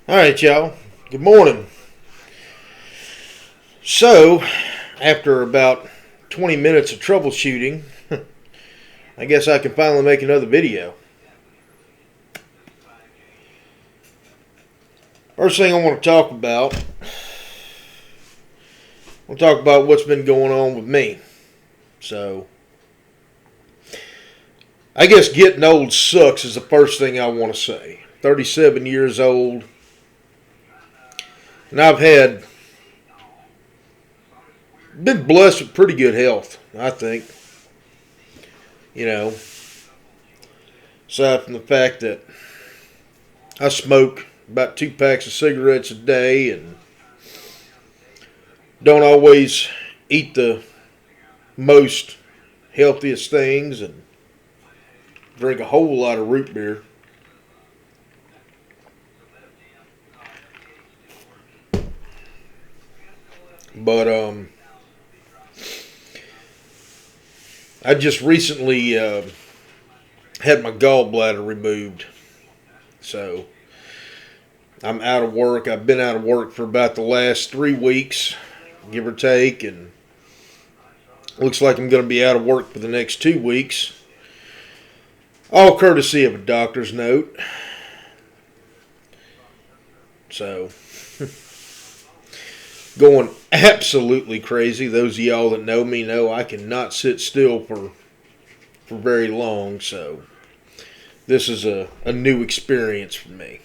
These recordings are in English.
All right, y'all. Good morning. So, after about 20 minutes of troubleshooting, I guess I can finally make another video. First thing I want to talk about, what's been going on with me. So, I guess getting old sucks is the first thing I want to say. 37 years old, and I've been blessed with pretty good health, I think. You know, aside from the fact that I smoke about 2 packs of cigarettes a day and don't always eat the most healthiest things and drink a whole lot of root beer. But I just recently had my gallbladder removed. So I'm out of work. I've been out of work for about the last 3 weeks, give or take, and looks like I'm going to be out of work for the next 2 weeks. All courtesy of a doctor's note. So, going absolutely crazy. Those of y'all that know me know I cannot sit still for very long. So, this is a new experience for me.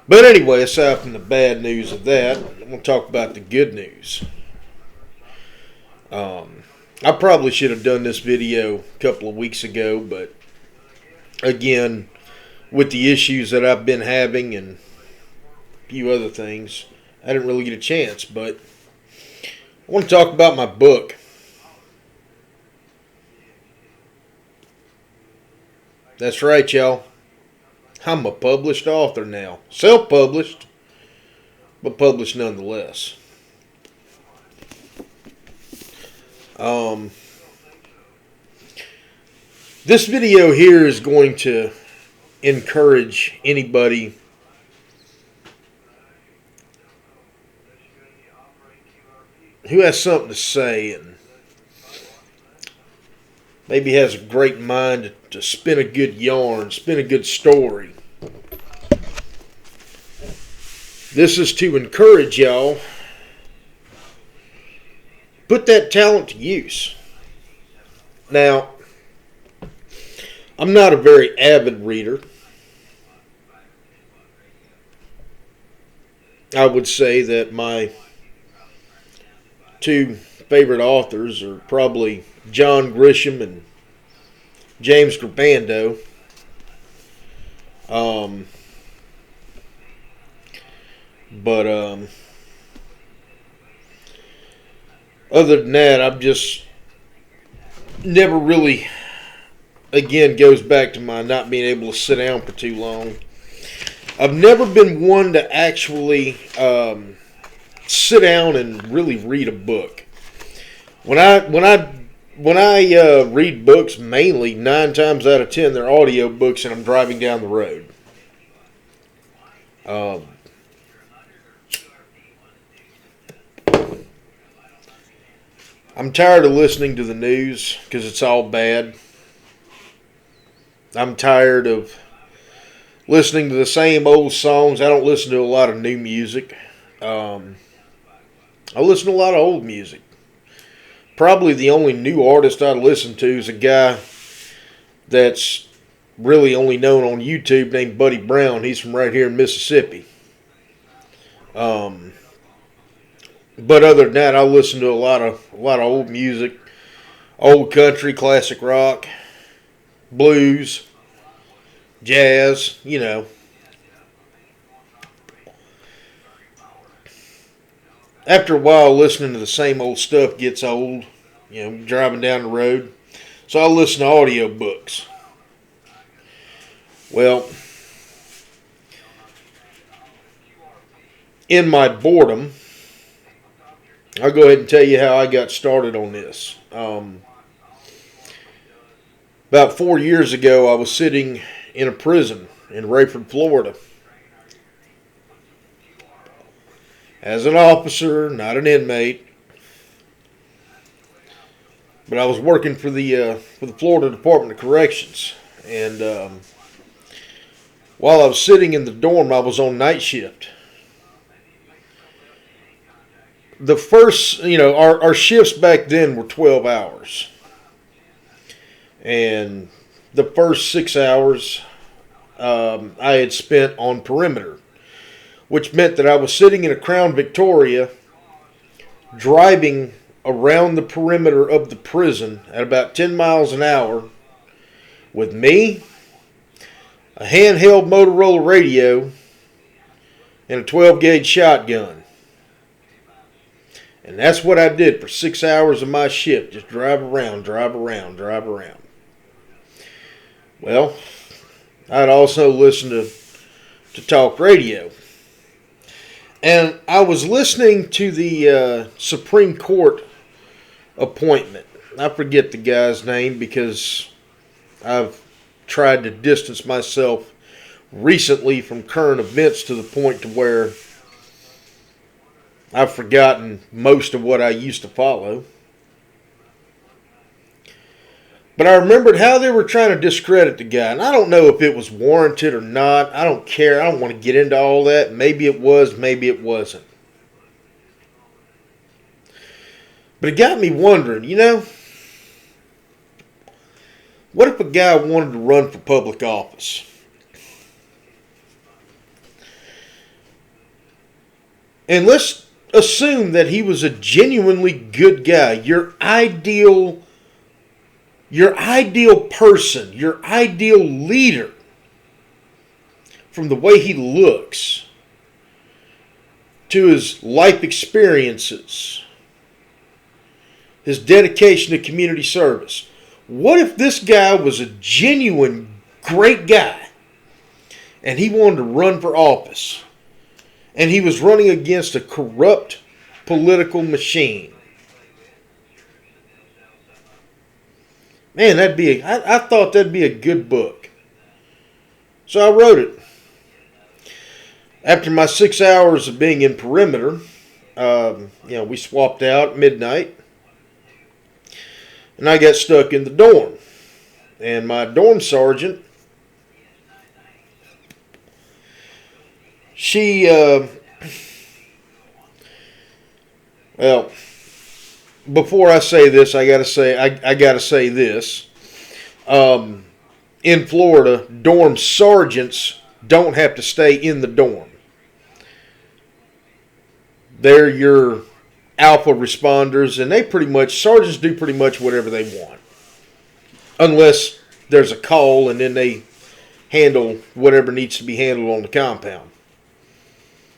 But anyway, aside from the bad news of that, I'm going to talk about the good news. I probably should have done this video a couple of weeks ago, but again, with the issues that I've been having and a few other things, I didn't really get a chance. But I want to talk about my book. That's right, y'all. I'm a published author now. Self-published, but published nonetheless. This video here is going to encourage anybody who has something to say and maybe has a great mind to spin a good yarn, spin a good story. This is to encourage y'all. Put that talent to use. Now, I'm not a very avid reader. I would say that my two favorite authors are probably John Grisham and James Grabando. But other than that, I've just never really, again, goes back to my not being able to sit down for too long. I've never been one to actually sit down and really read a book. When I read books, mainly 9 times out of 10 they're audio books, and I'm driving down the road. I'm tired of listening to the news because it's all bad. I'm tired of listening to the same old songs. I don't listen to a lot of new music. I listen to a lot of old music. Probably the only new artist I listen to is a guy that's really only known on YouTube named Buddy Brown. He's from right here in Mississippi. But other than that, I listen to a lot of old music, old country, classic rock, blues, jazz. After a while, listening to the same old stuff gets old. Driving down the road, so I listen to audio books. Well, in my boredom, I'll go ahead and tell you how I got started on this. About 4 years ago, I was sitting in a prison in Rayford, Florida. as an officer, not an inmate. But I was working for the Florida Department of Corrections, and while I was sitting in the dorm, I was on night shift. The first, our shifts back then were 12 hours, and the first 6 hours I had spent on perimeter, which meant that I was sitting in a Crown Victoria, driving around the perimeter of the prison at about 10 miles an hour with me, a handheld Motorola radio, and a 12-gauge shotgun. And that's what I did for 6 hours of my shift. Just drive around, drive around, drive around. Well, I'd also listen to talk radio. And I was listening to the Supreme Court appointment. I forget the guy's name because I've tried to distance myself recently from current events to the point to where I've forgotten most of what I used to follow. But I remembered how they were trying to discredit the guy. And I don't know if it was warranted or not. I don't care. I don't want to get into all that. Maybe it was, maybe it wasn't. But it got me wondering, what if a guy wanted to run for public office? And let's assume that he was a genuinely good guy, your ideal person, your ideal leader, from the way he looks to his life experiences, his dedication to community service. What if this guy was a genuine great guy and he wanted to run for office and he was running against a corrupt political machine? Man, I thought that'd be a good book. So I wrote it. After my 6 hours of being in perimeter, we swapped out at midnight. And I got stuck in the dorm. And my dorm sergeant, before I say this, I gotta say this. In Florida, dorm sergeants don't have to stay in the dorm. They're your alpha responders, and sergeants do pretty much whatever they want. Unless there's a call, and then they handle whatever needs to be handled on the compound.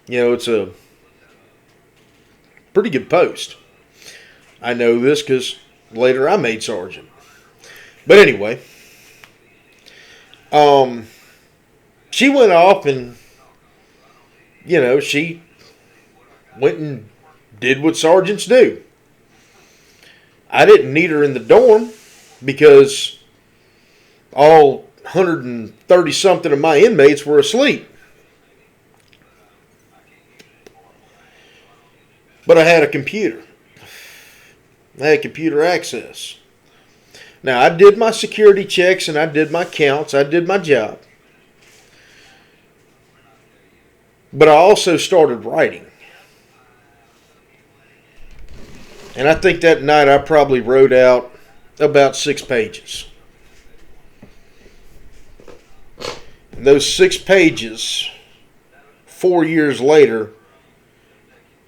It's a pretty good post. I know this because later I made sergeant. But anyway, she went off and, she went and did what sergeants do. I didn't need her in the dorm because all 130 something of my inmates were asleep. But I had a computer. I had computer access. Now, I did my security checks and I did my counts. I did my job. But I also started writing. And I think that night I probably wrote out about 6 pages. And those 6 pages, 4 years later,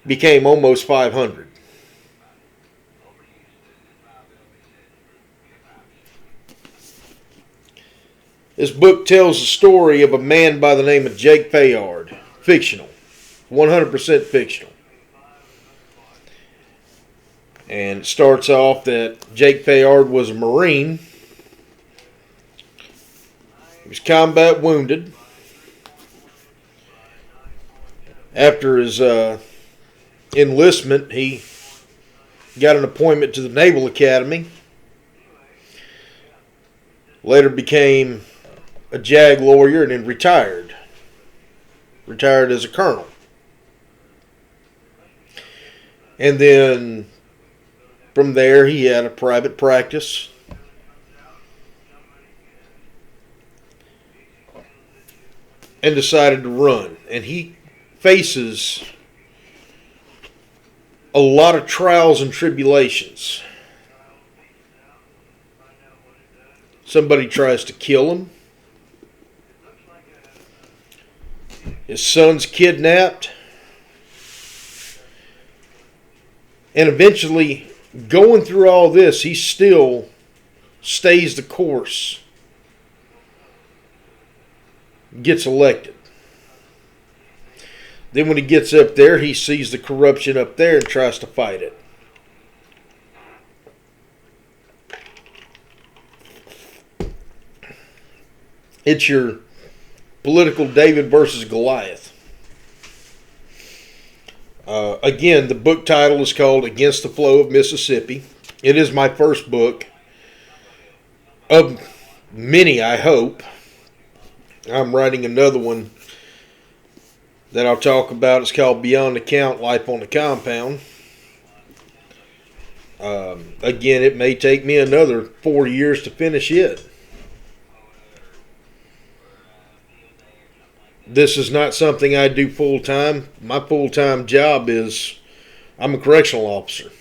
became almost 500. This book tells the story of a man by the name of Jake Fayard. Fictional. 100% fictional. And it starts off that Jake Fayard was a Marine. He was combat wounded. After his enlistment, he got an appointment to the Naval Academy. Later became a JAG lawyer and then retired. Retired as a colonel. And then from there, he had a private practice. And decided to run. And he faces a lot of trials and tribulations. Somebody tries to kill him. His son's kidnapped. And eventually, going through all this, he still stays the course. Gets elected. Then when he gets up there, he sees the corruption up there and tries to fight it. It's your political David versus Goliath. Again, the book title is called Against the Flow of Mississippi. It is my first book of many, I hope. I'm writing another one that I'll talk about. It's called Beyond the Count, Life on the Compound. Again, it may take me another 4 years to finish it. This is not something I do full time. My full time job is I'm a correctional officer.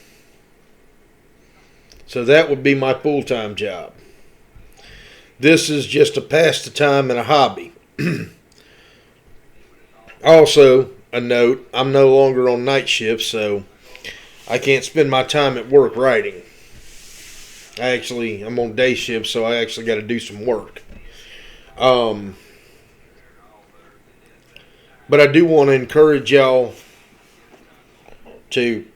So that would be my full time job. This is just a pastime and a hobby. Also, a note, I'm no longer on night shift, so I can't spend my time at work writing. I'm on day shift, so I actually got to do some work. But I do want to encourage y'all to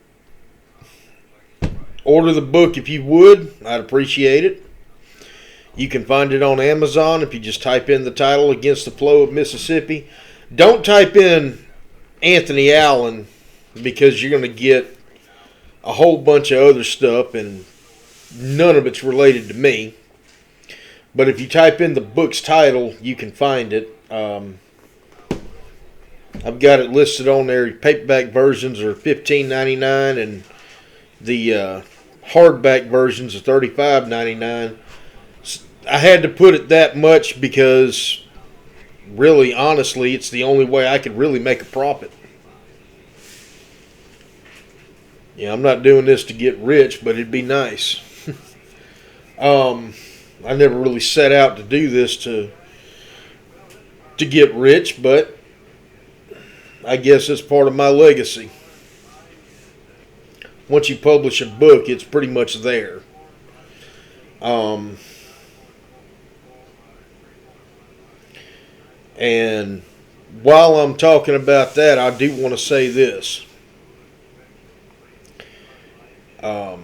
order the book if you would. I'd appreciate it. You can find it on Amazon if you just type in the title, Against the Flow of Mississippi. Don't type in Anthony Allen because you're going to get a whole bunch of other stuff and none of it's related to me. But if you type in the book's title, you can find it. I've got it listed on there. Paperback versions are $15.99 and the hardback versions are $35.99. I had to put it that much because really, honestly, it's the only way I could really make a profit. Yeah, I'm not doing this to get rich, but it'd be nice. I never really set out to do this to get rich, but I guess it's part of my legacy. Once you publish a book, it's pretty much there. And while I'm talking about that, I do want to say this. For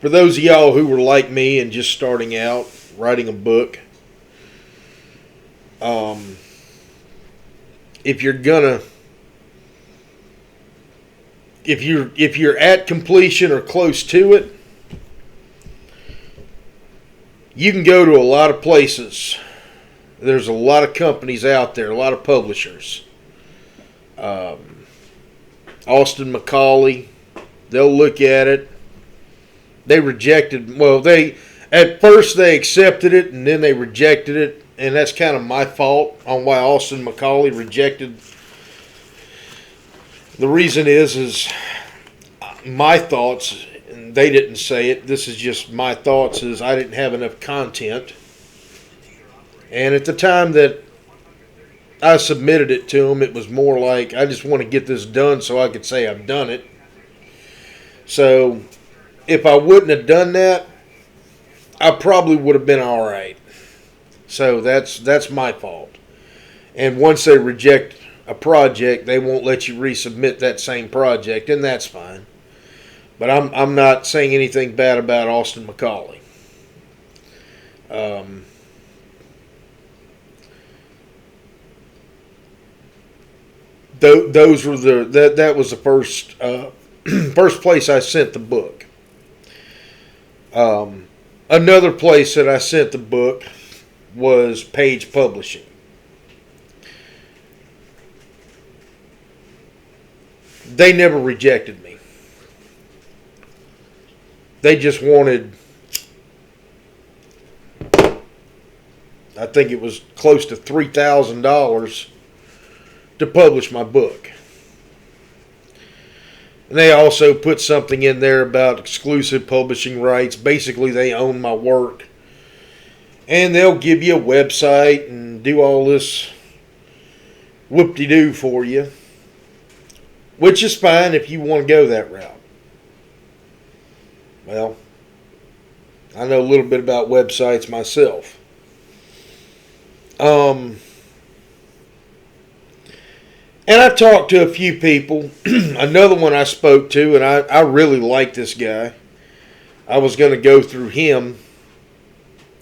those of y'all who were like me and just starting out writing a book, if you're at completion or close to it, you can go to a lot of places. There's a lot of companies out there, a lot of publishers. Austin Macaulay, they'll look at it. They rejected, at first they accepted it and then they rejected it. And that's kind of my fault on why Austin Macaulay rejected. The reason is my thoughts, and they didn't say it, this is just my thoughts, is I didn't have enough content. And at the time that I submitted it to them, it was more like, I just want to get this done so I could say I've done it. So, if I wouldn't have done that, I probably would have been all right. So, that's my fault. And once they reject a project, they won't let you resubmit that same project, and that's fine. But I'm not saying anything bad about Austin Macaulay. Those were that was the first first place I sent the book. Another place that I sent the book was Page Publishing. They never rejected me. They just wanted, I think it was close to $3,000 to publish my book. And they also put something in there about exclusive publishing rights. Basically, they own my work. And they'll give you a website and do all this whoop-de-doo for you. Which is fine if you want to go that route. Well, I know a little bit about websites myself. And I talked to a few people. Another one I spoke to, and I really like this guy. I was going to go through him,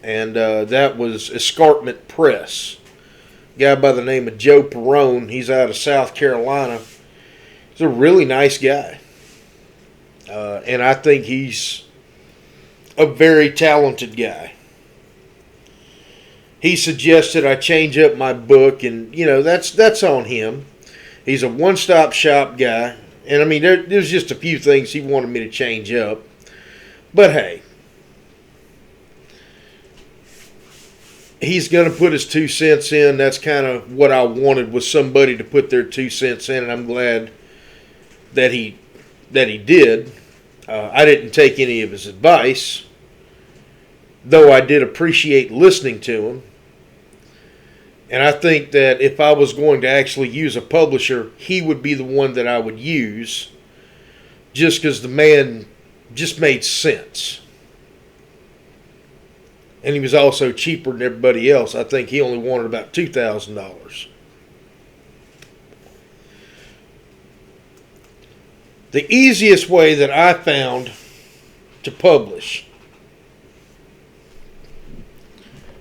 and that was Escarpment Press. A guy by the name of Joe Perrone. He's out of South Carolina. He's a really nice guy. And I think he's a very talented guy. He suggested I change up my book, and, that's on him. He's a one-stop shop guy. And, I mean, there's just a few things he wanted me to change up. But, hey, he's going to put his 2 cents in. That's kind of what I wanted, was somebody to put their 2 cents in, and I'm glad that he did. I didn't take any of his advice, though I did appreciate listening to him. And I think that if I was going to actually use a publisher, he would be the one that I would use, just because the man just made sense. And he was also cheaper than everybody else. I think he only wanted about $2,000. The easiest way that I found to publish,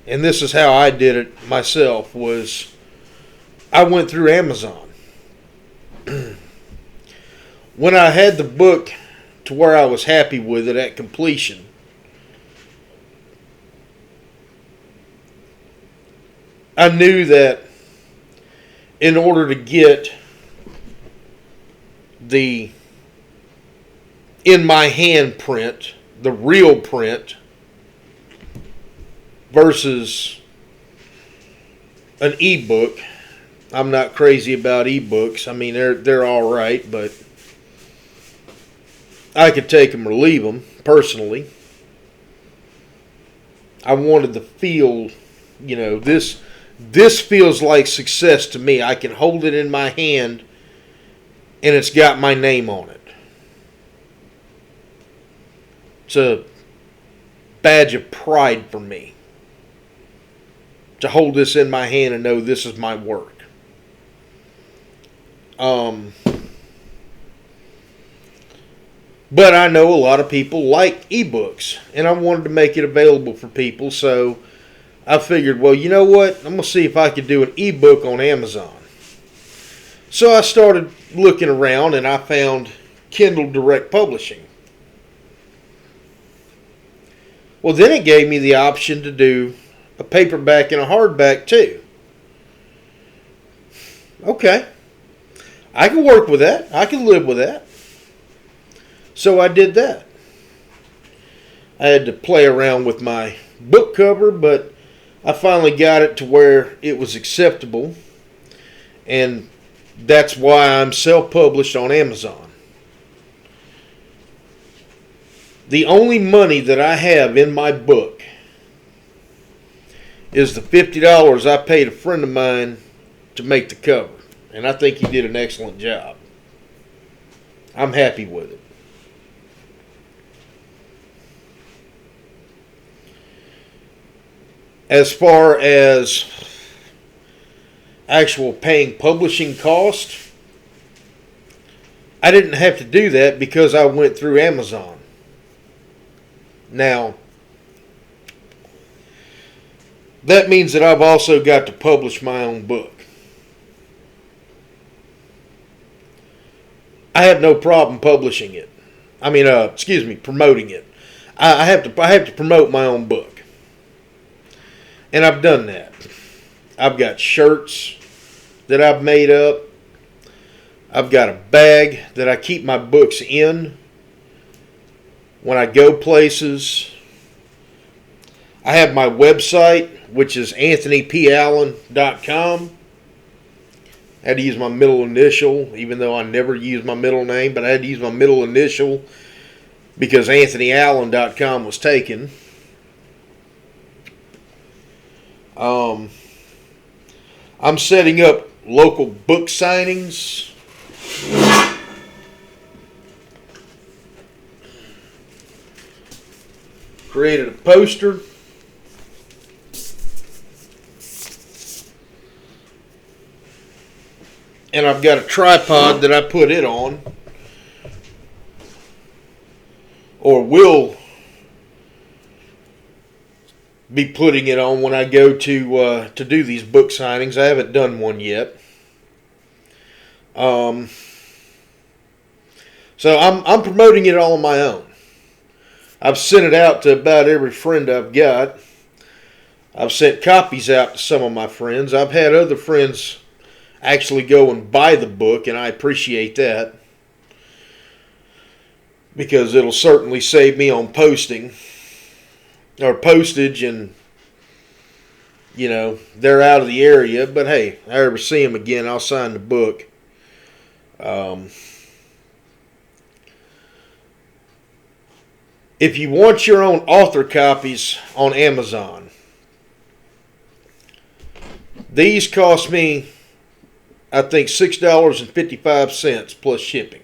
and this is how I did it myself, was I went through Amazon. When I had the book to where I was happy with it at completion, I knew that in order to get the in my hand print, the real print, versus an ebook. I'm not crazy about ebooks. I mean, they're all right, but I could take them or leave them personally. I wanted the feel, this feels like success to me. I can hold it in my hand and it's got my name on it. It's a badge of pride for me to hold this in my hand and know this is my work. But I know a lot of people like ebooks, and I wanted to make it available for people, so I figured, well, you know what? I'm going to see if I could do an ebook on Amazon. So I started looking around, and I found Kindle Direct Publishing. Well, then it gave me the option to do a paperback and a hardback too. Okay. I can work with that. I can live with that. So I did that. I had to play around with my book cover, but I finally got it to where it was acceptable. And that's why I'm self-published on Amazon. The only money that I have in my book is the $50 I paid a friend of mine to make the cover. And I think he did an excellent job. I'm happy with it. As far as actual paying publishing cost, I didn't have to do that because I went through Amazon. Now, that means that I've also got to publish my own book. I have no problem publishing it. Promoting it. I have to promote my own book. And I've done that. I've got shirts that I've made up. I've got a bag that I keep my books in. when I go places. I have my website, which is anthonypallen.com. I had to use my middle initial, even though I never use my middle name, but I had to use my middle initial because anthonyallen.com was taken. I'm setting up local book signings. Created a poster. And I've got a tripod that I put it on, or will be putting it on when I go to do these book signings. I haven't done one yet. So I'm promoting it all on my own. I've sent it out to about every friend I've got. I've sent copies out to some of my friends. I've had other friends actually go and buy the book, and I appreciate that because it'll certainly save me on posting or postage, and they're out of the area, but hey, if I ever see them again, I'll sign the book. If you want your own author copies on Amazon, these cost me, I think, $6.55 plus shipping.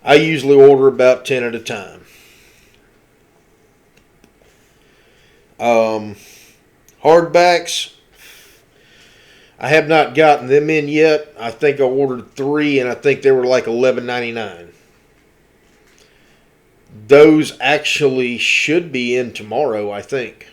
I usually order about 10 at a time. Hardbacks, I have not gotten them in yet. I think I ordered 3, and I think they were like $11.99. Those actually should be in tomorrow, I think.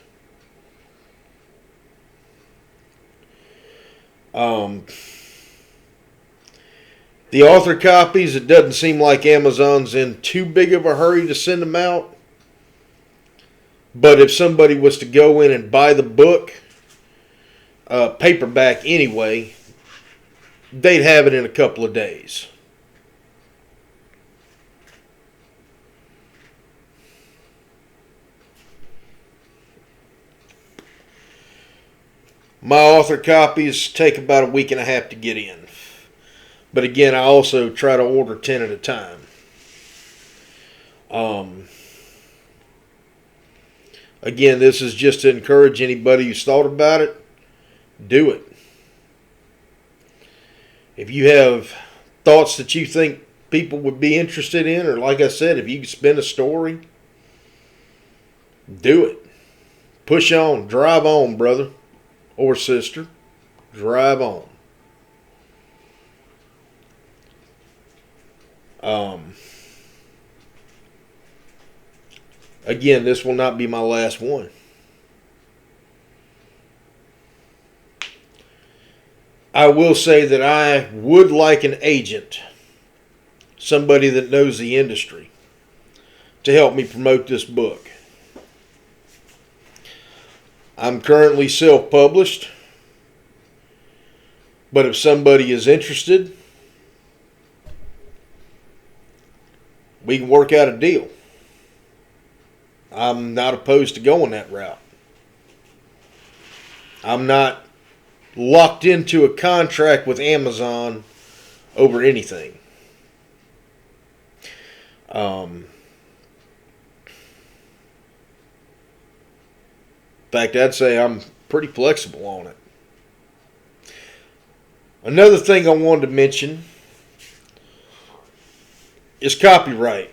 The author copies, it doesn't seem like Amazon's in too big of a hurry to send them out. But if somebody was to go in and buy the book, paperback anyway, they'd have it in a couple of days. My author copies take about a week and a half to get in. But again, I also try to order 10 at a time. Again, this is just to encourage anybody who's thought about it. Do it. If you have thoughts that you think people would be interested in, or like I said, if you can spin a story, do it. Push on. Drive on, brother or sister. Drive on. Again, this will not be my last one. I will say that I would like an agent, somebody that knows the industry, to help me promote this book. I'm currently self-published, but if somebody is interested, we can work out a deal. I'm not opposed to going that route. I'm not locked into a contract with Amazon over anything. In fact, I'd say I'm pretty flexible on it. Another thing I wanted to mention is copyright.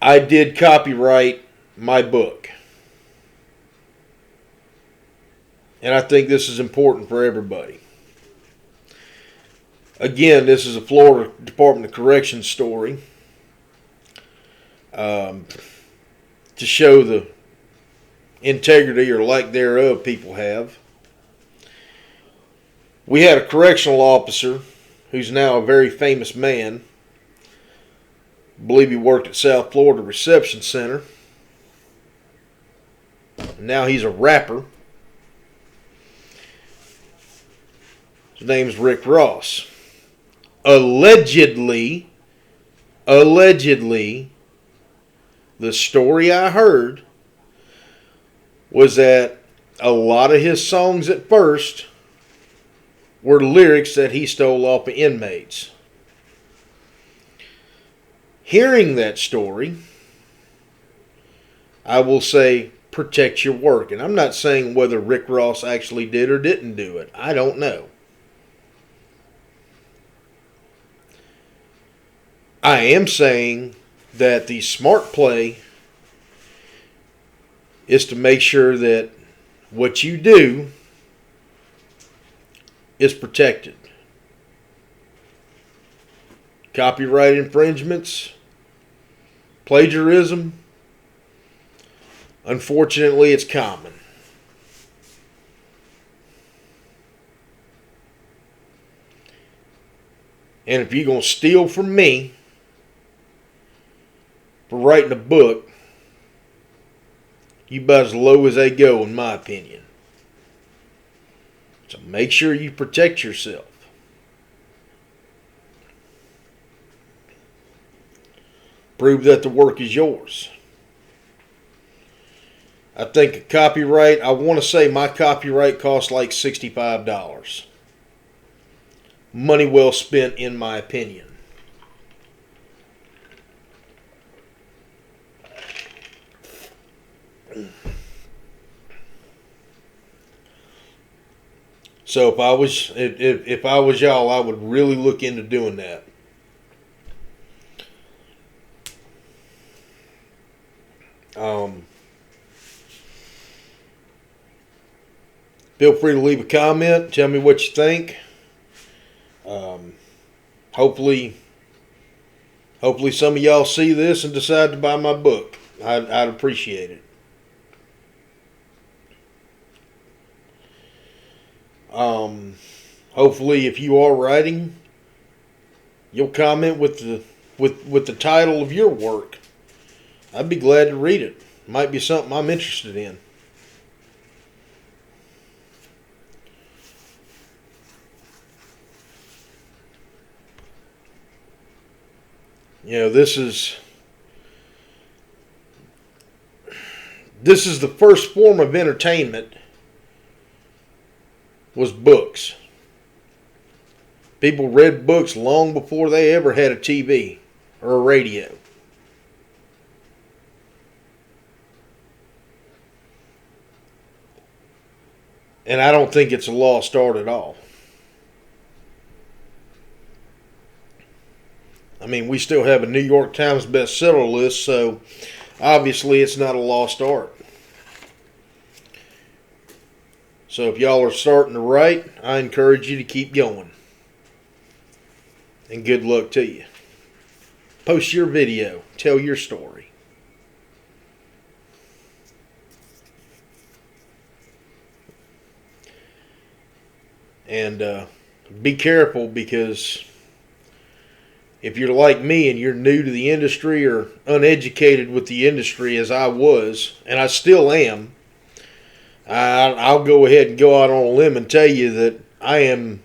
I did copyright my book. And I think this is important for everybody. Again, this is a Florida Department of Corrections story. To show the integrity or lack thereof people have. We had a correctional officer who's now a very famous man. I believe he worked at South Florida Reception Center. And now he's a rapper. His name's Rick Ross. allegedly, the story I heard was that a lot of his songs at first were lyrics that he stole off of inmates. Hearing that story, I will say, protect your work. And I'm not saying whether Rick Ross actually did or didn't do it. I don't know. I am saying that the smart play is to make sure that what you do is protected. Copyright infringements, plagiarism, unfortunately, it's common. And if you're going to steal from me for writing a book, you about as low as they go, in my opinion. So make sure you protect yourself. Prove that the work is yours. I think a copyright, I want to say my copyright costs like $65. Money well spent, in my opinion. So if I was y'all, I would really look into doing that. Feel free to leave a comment. Tell me what you think. Hopefully some of y'all see this and decide to buy my book. I'd appreciate it. Hopefully, if you are writing, you'll comment with the title of your work. I'd be glad to read it. Might be something I'm interested in. You know, this is the first form of entertainment was books. People read books long before they ever had a TV or a radio. And I don't think it's a lost art at all. I mean, we still have a New York Times bestseller list, so obviously it's not a lost art. So if y'all are starting to write, I encourage you to keep going. And good luck to you. Post your video. Tell your story. And be careful, because if you're like me and you're new to the industry or uneducated with the industry as I was, and I still am, I'll go ahead and go out on a limb and tell you that I am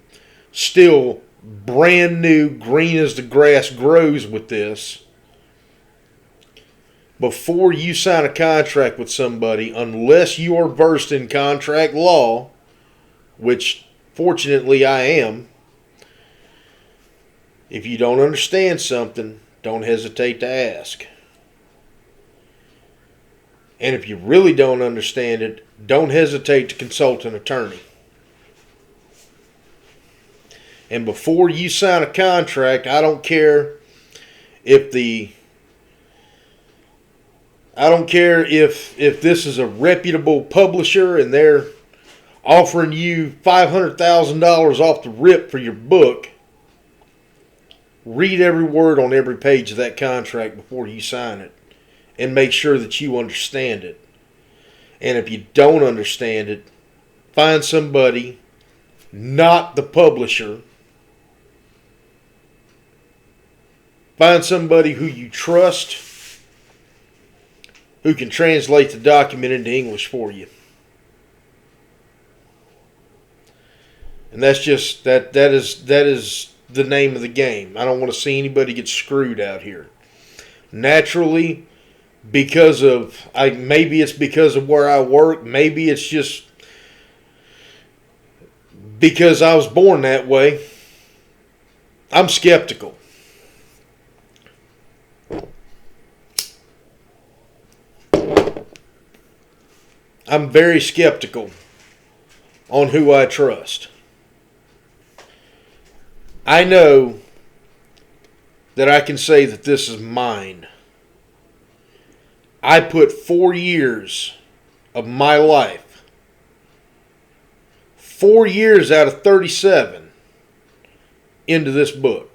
still brand new, green as the grass grows with this. Before you sign a contract with somebody, unless you are versed in contract law, which fortunately I am, if you don't understand something, don't hesitate to ask. And if you really don't understand it, don't hesitate to consult an attorney. And before you sign a contract, I don't care if this is a reputable publisher and they're offering you $500,000 off the rip for your book. Read every word on every page of that contract before you sign it, and make sure that you understand it. And if you don't understand it, find somebody, not the publisher. Find somebody who you trust, who can translate the document into English for you. And that's just that is the name of the game. I don't want to see anybody get screwed out here. Naturally, maybe it's because of where I work, maybe it's just because I was born that way, I'm skeptical. I'm very skeptical on who I trust. I know that I can say that this is mine. I put 4 years of my life, 4 years out of 37, into this book.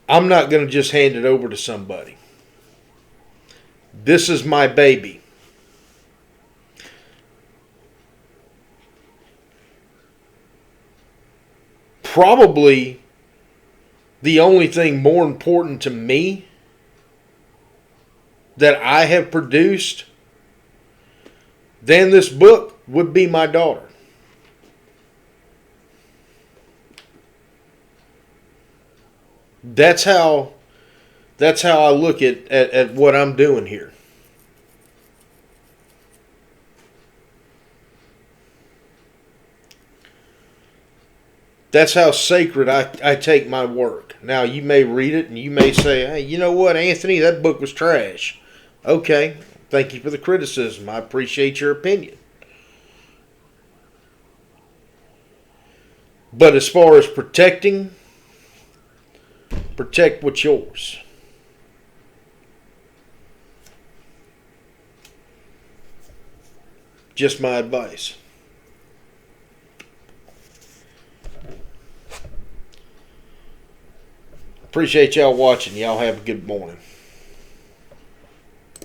I'm not going to just hand it over to somebody. This is my baby. Probably the only thing more important to me that I have produced than this book would be my daughter. That's how I look at what I'm doing here. That's how sacred I take my work. Now, you may read it and you may say, hey, you know what, Anthony, that book was trash. Okay, thank you for the criticism. I appreciate your opinion. But as far as protect what's yours. Just my advice. Appreciate y'all watching. Y'all have a good morning.